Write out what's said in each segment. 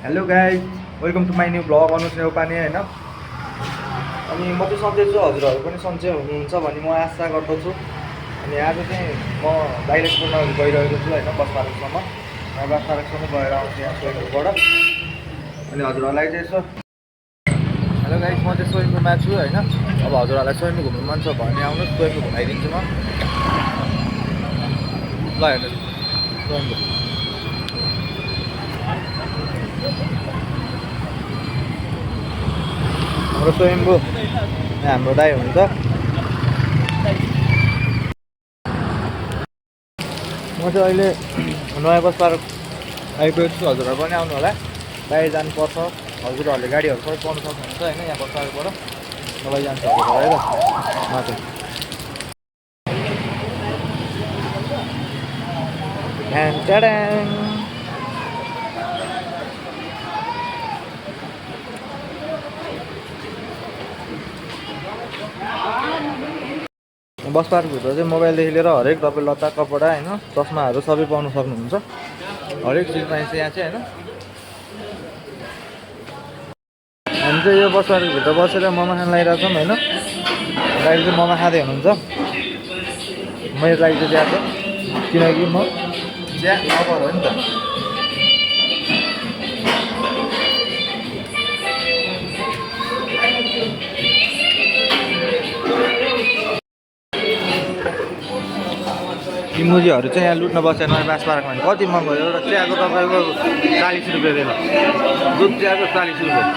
Hello guys, welcome to my new blog Anuj Neupane होइन। अनि म चाहिँ सन्चै छु, हजुरहरू पनि सन्चै हुनुहुन्छ भन्ने म आशा गर्दछु। अनि आज चाहिँ म दाइले पुर्न गइरहेको छु होइन, बस पार्कसम्म। यहाँ बस पार्कसम्म गएर आउँछु यहाँ सोइङपुरबाट। अनि हजुरहरूलाई चाहिँ यसो हेलो गाइज, म चाहिँ सोइङपुरमा छु होइन। अब हजुरहरूलाई सोइङपुर घुम्नु मन छ भने आउनुहोस्, सोइङपुर घुमाइदिन्छु म। ल हेर्नुहोस् सोइङपुर। हाम्रो स्वयम्भू हाम्रो दाइ हुनुहुन्छ। म चाहिँ अहिले नयाँ बस पार्क आइपुगेको छु, हजुरहरू पनि आउनु होला। बाहिर जानुपर्छ, हजुरहरूले गाडीहरू सबै पाउनु सक्नुहुन्छ होइन। यहाँ बस पार्कबाट तपाईँ जान्छ हजुरहरू है त माथि। बस पार्कभित्र चाहिँ मोबाइलदेखि लिएर हरेक तपाईँ लत्ता कपडा होइन, चस्माहरू सबै पाउनु सक्नुहुन्छ। हरेक चिज पाइन्छ यहाँ चाहिँ होइन। हामी चाहिँ यो बस पार्कभित्र बसेर मोमो खान लागिरहेको छौँ होइन। दाइले चाहिँ मोमो खाँदै हुनुहुन्छ, मेरो लागि चाहिँ ल्याएको, किनकि म चिया नगर हो नि त। इमोजीहरू चाहिँ यहाँ लुट्न बसेर नयाँ बास पार्कमा कति महँगो हो एउटा चियाको, तपाईँको 40 रुपियाँ दिनु। दुध चियाको 40 रुपियाँ।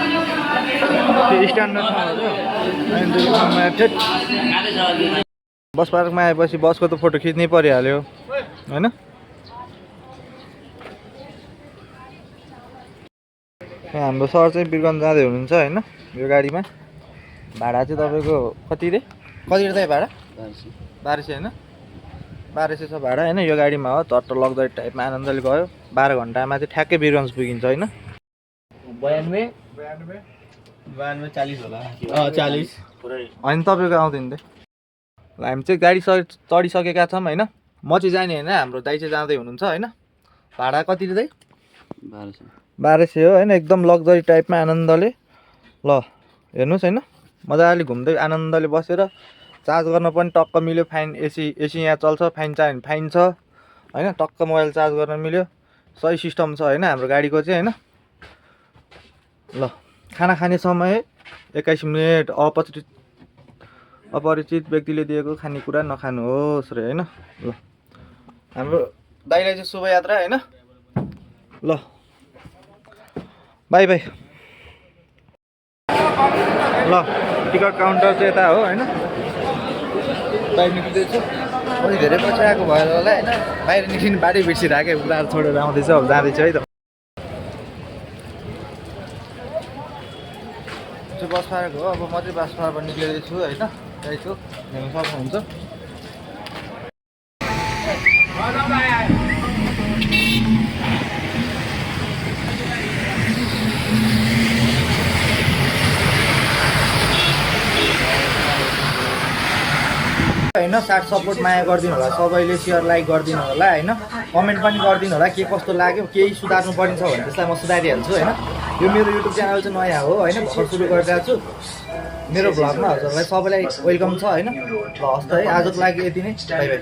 त्यो स्ट्यान्डर्ड ठाउँहरू। बस पार्कमा आएपछि बसको त फोटो खिच्नै परिहाल्यो होइन। हाम्रो सर चाहिँ बिरगञ्ज जाँदै हुनुहुन्छ होइन यो गाडीमा। भाडा चाहिँ तपाईँको कति रे त भाडा? 1200 होइन, 1200 छ भाडा होइन। यो गाडीमा हो चट्ट लग्जरी टाइपमा आनन्दले गयो। 12 घन्टामा चाहिँ ठ्याक्कै बिरगञ्ज पुगिन्छ होइन। 92 40 होला। 40 होइन तपाईँको आउँदैन त। ल हामी चाहिँ गाडी चढिसकेका छौँ होइन। म चाहिँ जाने होइन, हाम्रो दाइ चाहिँ जाँदै हुनुहुन्छ होइन। भाडा कति रे दाइ? 1200 हो होइन। एकदम लग्जरी टाइपमा आनन्दले। ल हेर्नुहोस् होइन, मजाले घुम्दै आनन्दले बसेर चार्ज गर्न पनि टक्क मिल्यो। फाइन एसी यहाँ चल्छ, फाइन चाहियो भने फाइन छ होइन। टक्क मोबाइल चार्ज गर्न मिल्यो, सही सिस्टम छ होइन हाम्रो गाडीको चाहिँ होइन। ल खाना खाने समय 21 मिनट। अपरिचित व्यक्तिले दिएको खानेकुरा नखानुहोस् रे होइन। ल हाम्रो दाइलाई चाहिँ शुभयात्रा होइन। ल बाई बाई। ल टिकट काउन्टर चाहिँ यता हो होइन। बाहिर निस्किँदैछु, अलि धेरै पछि आएको भएर होला होइन। बाहिर निस्किने बाटै बिर्सिरहेको, कुराहरू छोडेर आउँदैछ। अब जाँदैछु है त। चाहिँ बस पार्क हो। अब म चाहिँ बस पार्कबाट निक्लिँदैछु होइन। जाइछु हेर्नु सक्नुहुन्छ। होइन साथ सपोर्ट माया गरिदिनु होला सबैले, सेयर लाइक गरिदिनु होला होइन। कमेन्ट पनि गरिदिनु होला के कस्तो लाग्यो, केही सुधार्नु पर्ने छ भने त्यसलाई म सुधारिहाल्छु होइन। यो मेरो युट्युब च्यानल चाहिँ नयाँ हो होइन, भर्खर सुरु गरिरहेको छु। मेरो भ्लगमा हजुरलाई सबैलाई वेलकम छ होइन। ल हस् त है, आजको लागि यति नै। By by.